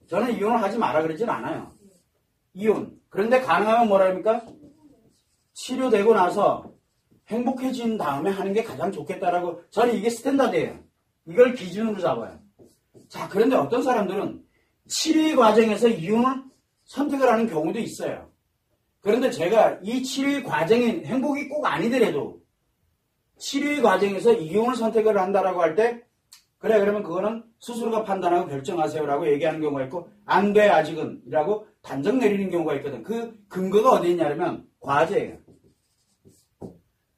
저는 이혼을 하지 마라 그러진 않아요. 이혼. 그런데 가능하면 뭐랍니까? 치료되고 나서 행복해진 다음에 하는 게 가장 좋겠다라고 저는 이게 스탠다드예요. 이걸 기준으로 잡아요. 자, 그런데 어떤 사람들은 치료의 과정에서 이혼을 선택을 하는 경우도 있어요. 그런데 제가 이 치료의 과정이 행복이 꼭 아니더라도 치료의 과정에서 이혼을 선택을 한다라고 할 때 그래 그러면 그거는 스스로가 판단하고 결정하세요라고 얘기하는 경우가 있고 안 돼 아직은 이라고 단정 내리는 경우가 있거든. 그 근거가 어디 있냐면 과제예요.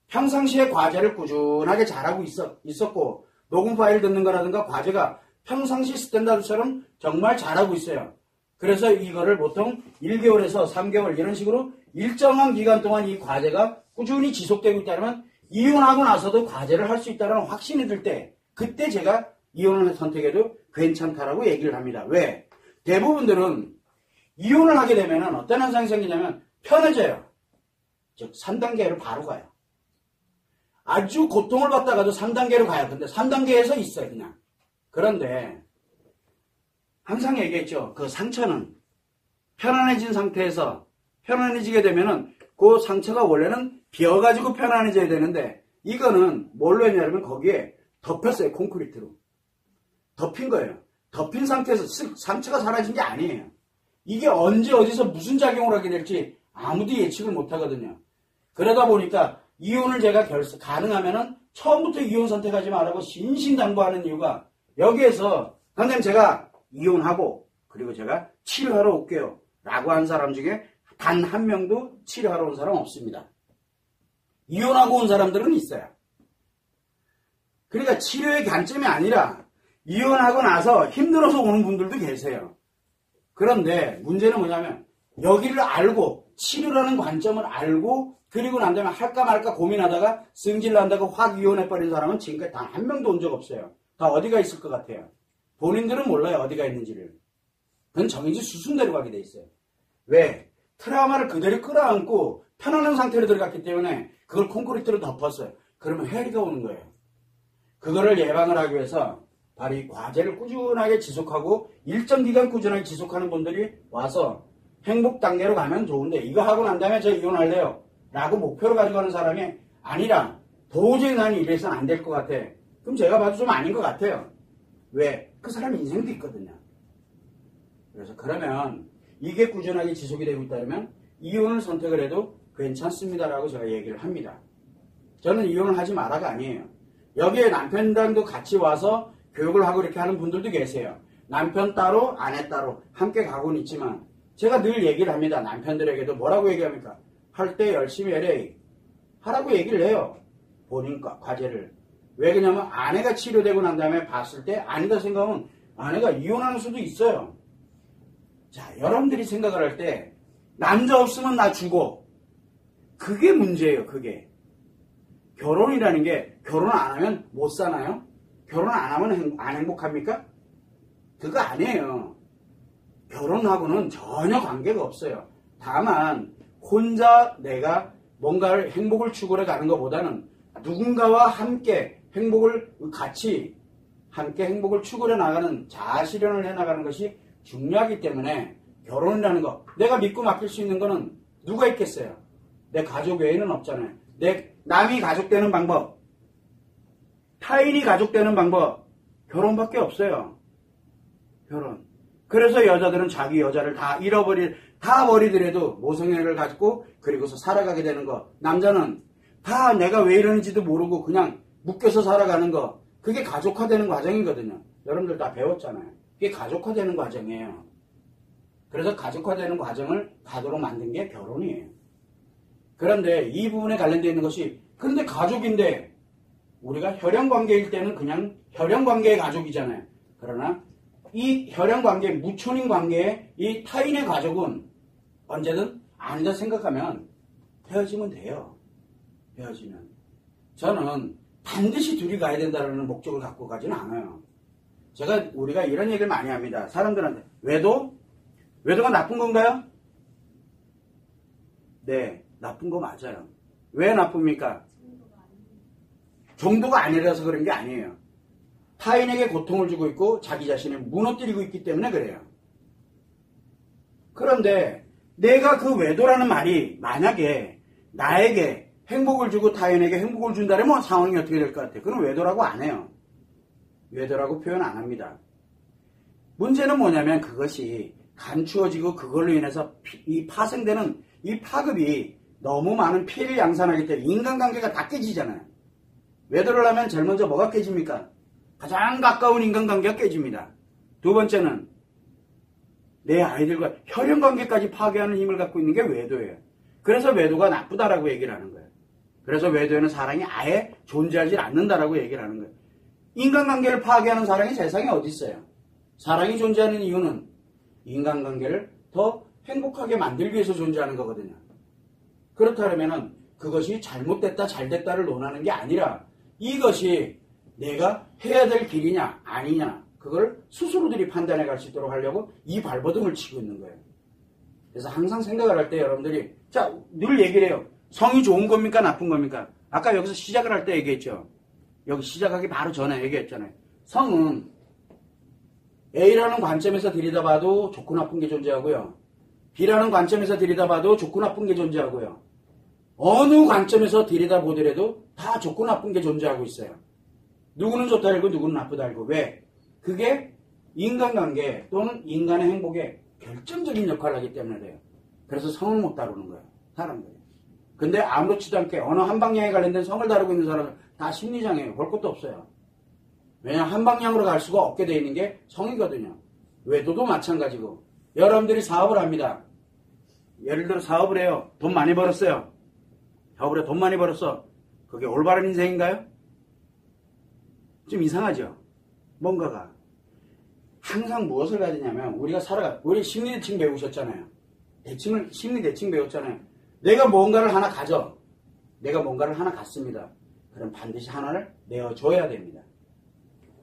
평상시에 과제를 꾸준하게 잘하고 있었고 녹음 파일 듣는 거라든가 과제가 평상시 스탠다드처럼 정말 잘하고 있어요. 그래서 이거를 보통 1개월에서 3개월 이런 식으로 일정한 기간 동안 이 과제가 꾸준히 지속되고 있다면 이혼하고 나서도 과제를 할 수 있다는 확신이 들 때 그때 제가 이혼을 선택해도 괜찮다라고 얘기를 합니다. 왜? 대부분들은 이혼을 하게 되면 어떤 현상이 생기냐면 편해져요. 즉 3단계로 바로 가요. 아주 고통을 받다가도 3단계로 가요. 근데 3단계에서 있어요. 그냥. 그런데 항상 얘기했죠. 그 상처는 편안해진 상태에서 편안해지게 되면은 그 상처가 원래는 비어가지고 편안해져야 되는데 이거는 뭘로 했냐면 거기에 덮였어요. 콘크리트로. 덮인 거예요. 덮인 상태에서 쓱 상처가 사라진 게 아니에요. 이게 언제 어디서 무슨 작용을 하게 될지 아무도 예측을 못 하거든요. 그러다 보니까 이혼을 제가 가능하면은 처음부터 이혼 선택하지 말라고 신신당부하는 이유가 여기에서 선생님 제가 이혼하고 그리고 제가 치료하러 올게요 라고 한 사람 중에 단 한 명도 치료하러 온 사람 없습니다. 이혼하고 온 사람들은 있어요. 그러니까 치료의 관점이 아니라 이혼하고 나서 힘들어서 오는 분들도 계세요. 그런데 문제는 뭐냐면 여기를 알고 치료라는 관점을 알고 그리고 난 다음에 할까 말까 고민하다가 승질 난다고 확 이혼해버린 사람은 지금까지 단 한 명도 온 적 없어요. 다 어디가 있을 것 같아요. 본인들은 몰라요. 어디가 있는지를. 그건 정해진 수순대로 가게 돼 있어요. 왜? 트라우마를 그대로 끌어안고 편안한 상태로 들어갔기 때문에 그걸 콘크리트로 덮었어요. 그러면 해리가 오는 거예요. 그거를 예방을 하기 위해서 바로 이 과제를 꾸준하게 지속하고 일정 기간 꾸준하게 지속하는 분들이 와서 행복 단계로 가면 좋은데 이거 하고 난 다음에 저 이혼할래요 라고 목표로 가지고 가는 사람이 아니라 도저히 나는 이래서는 안 될 것 같아. 그럼 제가 봐도 좀 아닌 것 같아요. 왜? 그 사람 인생도 있거든요. 그래서 그러면 이게 꾸준하게 지속이 되고 있다면 이혼을 선택을 해도 괜찮습니다라고 제가 얘기를 합니다. 저는 이혼을 하지 마라가 아니에요. 여기에 남편들도 같이 와서 교육을 하고 이렇게 하는 분들도 계세요. 남편 따로 아내 따로 함께 가고는 있지만 제가 늘 얘기를 합니다. 남편들에게도 뭐라고 얘기합니까? 할 때 열심히 해라 하라고 얘기를 해요. 본인 과제를. 왜 그러냐면 아내가 치료되고 난 다음에 봤을 때 아니다 생각하면 아내가 이혼하는 수도 있어요. 자, 여러분들이 생각을 할 때 남자 없으면 나 죽어. 그게 문제예요. 그게. 결혼이라는 게 결혼 안 하면 못 사나요? 결혼 안 하면 안 행복합니까? 그거 아니에요. 결혼하고는 전혀 관계가 없어요. 다만 혼자 내가 뭔가를 행복을 추구해 가는 것보다는 누군가와 함께 행복을 같이 함께 행복을 추구해 나가는 자아실현을 해나가는 것이 중요하기 때문에 결혼이라는 거 내가 믿고 맡길 수 있는 거는 누가 있겠어요? 내 가족 외에는 없잖아요. 남이 가족 되는 방법, 타인이 가족 되는 방법, 결혼밖에 없어요. 결혼. 그래서 여자들은 자기 여자를 다 버리더라도 모성애를 가지고 그리고서 살아가게 되는 거. 남자는 다 내가 왜 이러는지도 모르고 그냥 묶여서 살아가는 거. 그게 가족화되는 과정이거든요. 여러분들 다 배웠잖아요. 그게 가족화되는 과정이에요. 그래서 가족화되는 과정을 가도록 만든 게 결혼이에요. 그런데 이 부분에 관련되어 있는 것이 그런데 가족인데 우리가 혈연관계일 때는 그냥 혈연관계의 가족이잖아요. 그러나 이 혈연관계, 무촌인 관계의 이 타인의 가족은 언제든 아니다 생각하면 헤어지면 돼요. 헤어지면. 저는 반드시 둘이 가야 된다는 목적을 갖고 가지는 않아요. 우리가 이런 얘기를 많이 합니다. 사람들한테. 외도가 나쁜 건가요? 네, 나쁜 거 맞아요. 왜 나쁩니까? 정도가 아니라서 그런 게 아니에요. 타인에게 고통을 주고 있고 자기 자신을 무너뜨리고 있기 때문에 그래요. 그런데 내가 그 외도라는 말이 만약에 나에게 행복을 주고 타인에게 행복을 준다면 상황이 어떻게 될 것 같아요? 그건 외도라고 안 해요. 외도라고 표현 안 합니다. 문제는 뭐냐면 그것이 감추어지고 그걸로 인해서 이 파생되는 이 파급이 너무 많은 피해를 양산하기 때문에 인간관계가 다 깨지잖아요. 외도를 하면 제일 먼저 뭐가 깨집니까? 가장 가까운 인간관계가 깨집니다. 두 번째는 내 아이들과 혈연관계까지 파괴하는 힘을 갖고 있는 게 외도예요. 그래서 외도가 나쁘다라고 얘기를 하는 거예요. 그래서 외도에는 사랑이 아예 존재하지 않는다라고 얘기를 하는 거예요. 인간관계를 파괴하는 사랑이 세상에 어디 있어요? 사랑이 존재하는 이유는 인간관계를 더 행복하게 만들기 위해서 존재하는 거거든요. 그렇다면 그것이 잘못됐다 잘됐다를 논하는 게 아니라 이것이 내가 해야 될 길이냐 아니냐 그걸 스스로들이 판단해 갈 수 있도록 하려고 이 발버둥을 치고 있는 거예요. 그래서 항상 생각을 할 때 여러분들이 늘 얘기를 해요. 성이 좋은 겁니까 나쁜 겁니까? 아까 여기서 시작을 할 때 얘기했죠. 여기 시작하기 바로 전에 얘기했잖아요. 성은 A라는 관점에서 들여다봐도 좋고 나쁜 게 존재하고요. B라는 관점에서 들여다봐도 좋고 나쁜 게 존재하고요. 어느 관점에서 들여다보더라도 다 좋고 나쁜 게 존재하고 있어요. 누구는 좋다 알고 누구는 나쁘다 알고. 왜? 그게 인간관계 또는 인간의 행복에 결정적인 역할을 하기 때문에 그래요. 그래서 성을 못 다루는 거예요. 사람들이. 근데 아무렇지도 않게 어느 한 방향에 관련된 성을 다루고 있는 사람은 다 심리장애예요. 볼 것도 없어요. 왜냐하면 한 방향으로 갈 수가 없게 되어 있는 게 성이거든요. 외도도 마찬가지고. 여러분들이 사업을 합니다. 예를 들어 사업을 해요. 돈 많이 벌었어요. 사업을 해 돈 많이 벌었어. 그게 올바른 인생인가요? 좀 이상하죠? 뭔가가. 항상 무엇을 가지냐면 우리가 우리 심리 대칭 배우셨잖아요. 심리 대칭 배웠잖아요. 내가 뭔가를 하나 가져. 내가 뭔가를 하나 갖습니다. 그럼 반드시 하나를 내어줘야 됩니다.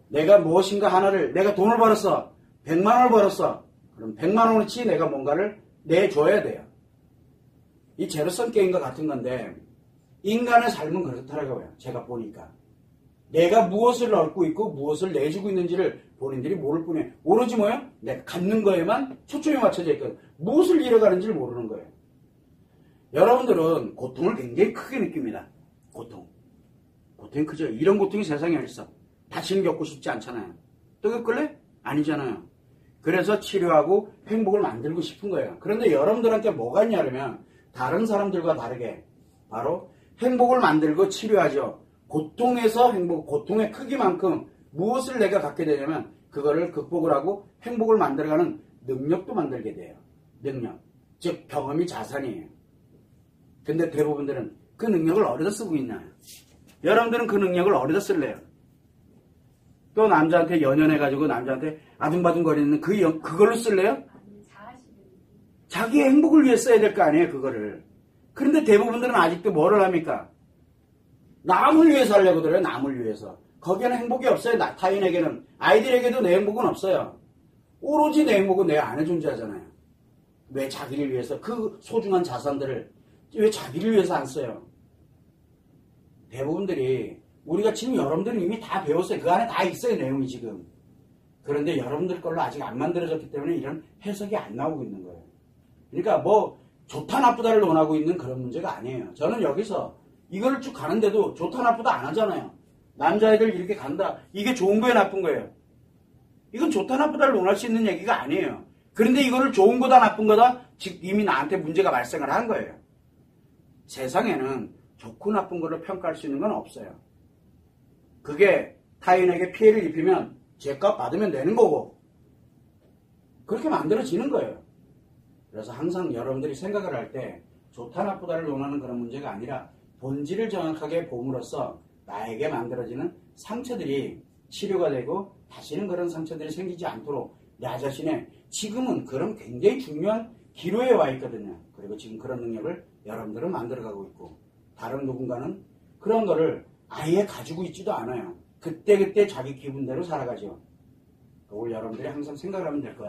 내가 무엇인가 하나를, 내가 돈을 벌었어. 100만 원을 벌었어. 그럼 100만 원어치 내가 뭔가를 내줘야 돼요. 이 제로섬 게임과 같은 건데, 인간의 삶은 그렇더라고요. 제가 보니까. 내가 무엇을 얻고 있고 무엇을 내주고 있는지를 본인들이 모를 뿐이에요. 오로지 뭐예요? 내가 갖는 거에만 초점이 맞춰져 있거든. 무엇을 잃어가는지를 모르는 거예요. 여러분들은 고통을 굉장히 크게 느낍니다. 고통이 크죠. 이런 고통이 세상에 어딨어. 다시는 겪고 싶지 않잖아요. 또 겪을래? 아니잖아요. 그래서 치료하고 행복을 만들고 싶은 거예요. 그런데 여러분들한테 뭐가 있냐 그러면 다른 사람들과 다르게 바로 행복을 만들고 치료하죠. 고통에서 행복, 고통의 크기만큼 무엇을 내가 갖게 되냐면 그거를 극복을 하고 행복을 만들어가는 능력도 만들게 돼요. 능력. 즉 경험이 자산이에요. 근데 대부분들은 그 능력을 어디다 쓰고 있나요? 여러분들은 그 능력을 어디다 쓸래요? 또 남자한테 연연해가지고 남자한테 아둥바둥거리는 그걸로 쓸래요? 자기의 행복을 위해 써야 될 거 아니에요, 그거를. 그런데 대부분들은 아직도 뭐를 합니까? 남을 위해서 하려고 들어요, 남을 위해서. 거기에는 행복이 없어요, 타인에게는. 아이들에게도 내 행복은 없어요. 오로지 내 행복은 내 안에 존재하잖아요. 왜 자기를 위해서 그 소중한 자산들을 왜 자기를 위해서 안 써요? 대부분들이 우리가 지금 여러분들은 이미 다 배웠어요. 그 안에 다 있어요, 내용이 지금. 그런데 여러분들 걸로 아직 안 만들어졌기 때문에 이런 해석이 안 나오고 있는 거예요. 그러니까 뭐 좋다 나쁘다를 논하고 있는 그런 문제가 아니에요. 저는 여기서 이걸 쭉 가는데도 좋다 나쁘다 안 하잖아요. 남자애들 이렇게 간다. 이게 좋은 거예요, 나쁜 거예요? 이건 좋다 나쁘다를 논할 수 있는 얘기가 아니에요. 그런데 이거를 좋은 거다 나쁜 거다 즉 이미 나한테 문제가 발생을 한 거예요. 세상에는 좋고 나쁜 거를 평가할 수 있는 건 없어요. 그게 타인에게 피해를 입히면 죄값 받으면 되는 거고 그렇게 만들어지는 거예요. 그래서 항상 여러분들이 생각을 할 때 좋다 나쁘다를 논하는 그런 문제가 아니라 본질을 정확하게 봄으로써 나에게 만들어지는 상처들이 치료가 되고 다시는 그런 상처들이 생기지 않도록 나 자신의 지금은 그런 굉장히 중요한 기로에 와 있거든요. 그리고 지금 그런 능력을 여러분들은 만들어가고 있고 다른 누군가는 그런 거를 아예 가지고 있지도 않아요. 그때그때 자기 기분대로 살아가죠. 그걸 여러분들이 항상 생각을 하면 될 거예요.